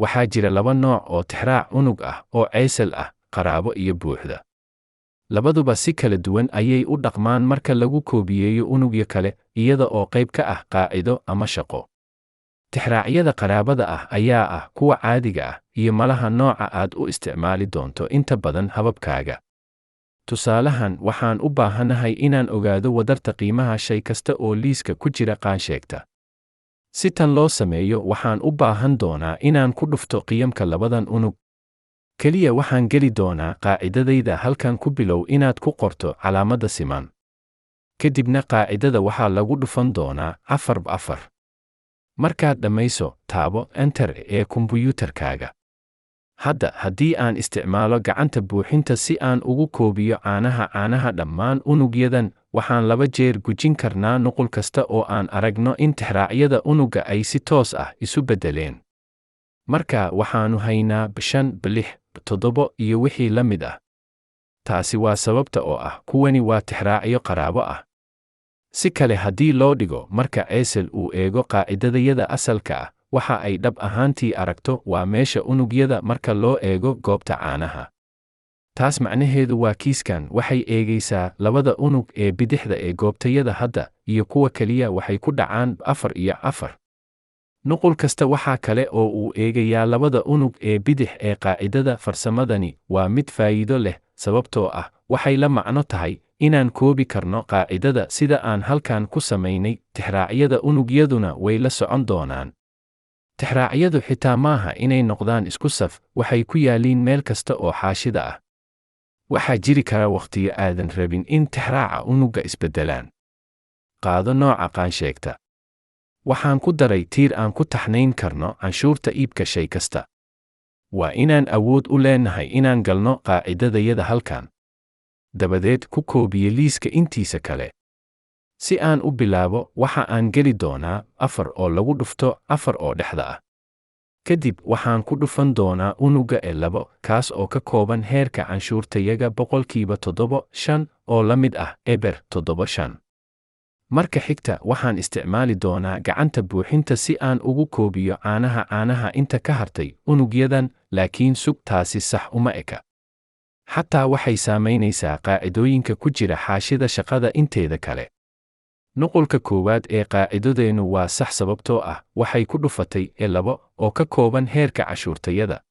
waxaa jira laba nooc oo tixraac unug ah oo ceysal ah, qaraabo iyo buuxda. Labaduba si kala duwan ayay u dhaqmaan marka lagu koobiyeeyo unugyo kale, iyada oo qayb ka ah qaacido ama shaqo. Tixraacyada qaraabada ah ayaa ah kuwa caadiga ah iyo malaha nooca aad u isticmaali doonto inta badan hababkaaga. Tusaalahan, waxaan u baahanahay inaan ogaado wadarta qiimaha shay kasta oo liiska ku jira qaansheegta. Si tan loo sameeyo, waxaan u baahan doonaa inaan ku dhufto qiyamka labadan unug. Kaliya waxaan geli doonaa qaacidadayda halkan ku bilow inaad ku qorto calaamadda siman. Kadibna qaacidada waxaa lagu dhufan doonaa 4x4. Markaad dhammayso, taabo Enter ee kombuyuutarkaaga. Hadda, haddii aan isticmaalo gacanta buuxinta si aan ugu koobiyo caanaha dhammaan unugyadan, waxaan 2 jeer gujin karnaa nuqul kasta oo aan aragno in tixraacyada unugga ay si toos ah isu beddeleen. Marka waxaannu haynaa 5, 6, 7 iyo wixii la mid ah. Taasi waa sababta oo ah kuwani waa tixraacyo qaraabo ah. Si kale haddii loo dhigo, marka ceysal uu eego qaacidadayada asalka ah, waxa ay dhab ahaantii aragto waa meesha unugyada marka loo eego goobta caanaha. Taas macnaheedu waa kiiskan waxay eegaysaa 2 unug ee bidixda ee goobtayada hadda, iyo kuwa kaliya waxay ku dhacaan 4 iyo 4. Nuqul kasta waxaa kale oo uu eegayaa 2 unug ee bidix ee qaacidada. Farsamadani waa mid faa'iido leh, sababtoo ah waxay la macno tahay inaan koobi karno qaacidada sida aan halkan ku samaynay. Tixraacyada unugyaduna way la socon doonaan. Tixraacyadu xitaa maaha inay noqdaan isku saf, waxay ku yaaliin meel kasta oo xaashida ah. Waxaa jiri kara wakhtiyo aadan rabin in tixraaca unugga isbeddelaan. Qaado nooca qaansheegta. Waxaan ku daray tiir aan ku taxnayn karno canshuurta iibka shay kasta. Waa inaan awood u leenahay inaan galno qaacidadayada halkan. Dabadeed ku koobiye liiska intiisa kale. Si aan u bilaabo, waxa aan geli doonaa 4 oo lagu dhufto 4 oo dhexda ah. Kadib waxaan ku dhufan doonaa unugga E2, kaas oo ka kooban heerka canshuurtayaga 7.5 oo la mid ah eber 7.5. Marka xigta, waxaan isticmaali doonaa gacanta buuxinta si aan ugu koobiyo caanaha inta ka hartay unugyadan, laakiin sug, taasi sax uma eka. Xataa waxay saamaynaysaa qaacidooyinka ku jira xaashida shaqada inteeda kale. Nuqulka koowaad ee qaacidadeennu waa sax sababtoo ah waxay ku dhufatay E2 oo ka kooban heerka cashuurtayada.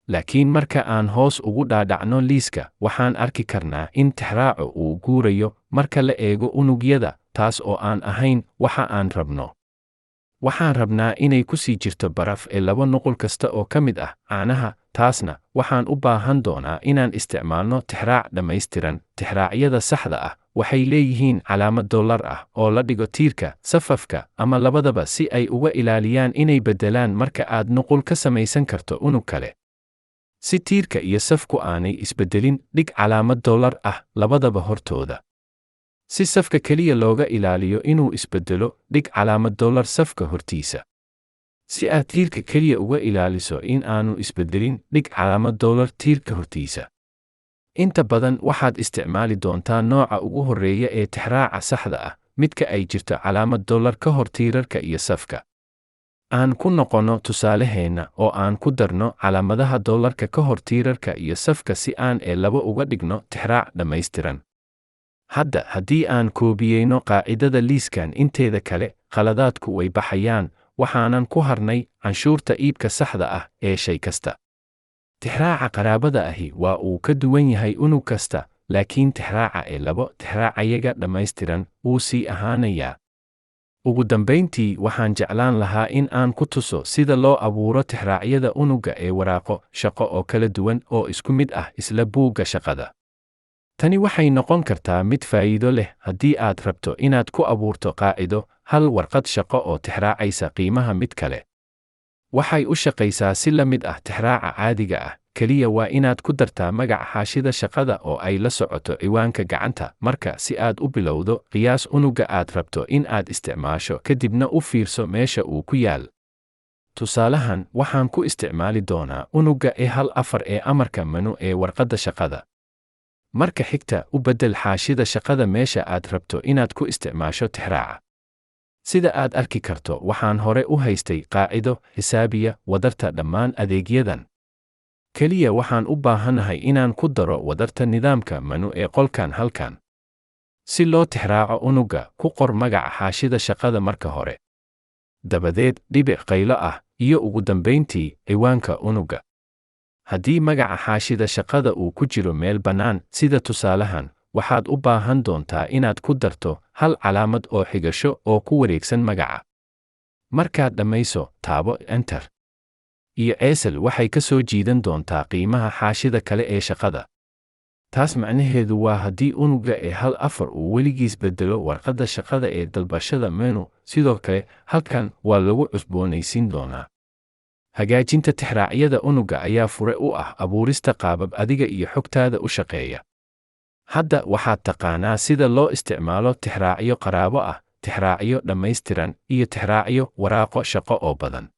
Laakiin marka aan hoos ugu dhaadhacno liiska, waxaan arki karnaa in tixraacu uu guurayo marka la eego unugyada, taas oo aan ahayn waxa aan rabno. Waxaan rabnaa inay ku sii jirto baraf E2 nuqul kasta oo ka mid ah caanaha. Taasna waxaan u baahan doonaa inaan isticmaalno tixraac dhammaystiran. Tixraacyada saxda ah waxay leeyihiin calaamad dollar ah oo la dhigo tiirka, safafka, ama labadaba si ay uga ilaaliyaan inay beddelaan marka aad nuqul ka samaysan karto unug kale. Si tiirka iyo safku aanay isbeddelin, dhig calaamad dollar ah labadaba hortooda. Si safka kaliya looga ilaaliyo inuu isbeddelo, dhig calaamad dollar safka hortiisa. Si aad tiirka kaliya uga ilaaliso in aanu isbeddelin, dhig calaamad dollar tiirka hortiisa. Inta badan waxaad isticmaali doontaa nooca ugu horreeya ee tixraaca saxda ah, midka ay jirto calaamad dollar ka hor tiirarka iyo safka. Aan ku noqono tusaaleheenna oo aan ku darno calaamadaha dollarka ka hor tiirarka iyo safka si aan E2 uga dhigno tixraac dhammaystiran. Hadda, haddii aan koobiyeyno qaacidada liiskan inteeda kale, khaladaadku way baxayaan, waxaanan ku harnay canshuurta iibka saxda ah ee shay kasta. Tixraaca qaraabada ahi waa uu ka duwan yahay unug kasta, laakiin tixraaca E2, tixraacayaga dhammaystiran, wuu sii ahaanayaa. Ugu dambayntii, waxaan jeclaan lahaa in aan ku tuso sida loo abuuro tixraacyada unugga ee waraaqo shaqo oo kala duwan oo isku mid ah isla buugga shaqada. Tani waxay noqon kartaa mid faa'iido leh haddii aad rabto inaad ku abuurto qaacido, hal warqad shaqo oo tixraacaysa qiimaha mid kale. Waxay u shaqaysaa si la mid ah tixraaca caadiga ah, kaliya waa inaad ku dartaa magaca xaashida shaqada oo ay la socoto ciwaanka gacanta. Marka si aad u bilowdo, qiyaas unugga aad rabto in aad isticmaasho, kadibna u fiirso meesha uu ku yaal. Tusaalahan, waxaan ku isticmaali doonaa unugga E4 ee amarka menu ee warqadda shaqada. Marka xigta, u beddel xaashida shaqada meesha aad rabto inaad ku isticmaasho tixraaca. Sida aad arki karto, waxaan hore u haystay qaacido xisaabiya wadarta dhammaan adeegyadan. Keliya waxaan u baahanahay inaan ku daro wadarta nidaamka menu ee qolkan halkan. Si loo tixraaco unugga, ku qor magaca xaashida shaqada marka hore. Dabadeed, dhibic qaylo ah, iyo ugu dambayntii, ciwaanka unugga. Haddii magaca xaashida shaqada uu ku jiro meel bannaan, sida tusaalahan, waxaad u baahan doontaa inaad ku darto hal calaamad oo xigasho oo ku wareegsan magaca. Markaad dhammayso, taabo Enter. Iyo Excel waxay ka soo jiidan doontaa qiimaha xaashida kale ee shaqada. Taas macnaheedu waa haddii unugga ee 14 uu weligiis beddelo warqadda shaqada ee dalbashada menu, sidoo kale halkan waa lagu cusboonaysiin doonaa. Hagaajinta tixraacyada unugga ayaa fure u ah abuurista qaabab adiga iyo xogtaada u shaqeeya. Hadda waxaad taqaanaa sida loo isticmaalo tixraacyo qaraabo ah, tixraacyo dhammaystiran, iyo tixraacyo waraaqo shaqo oo badan.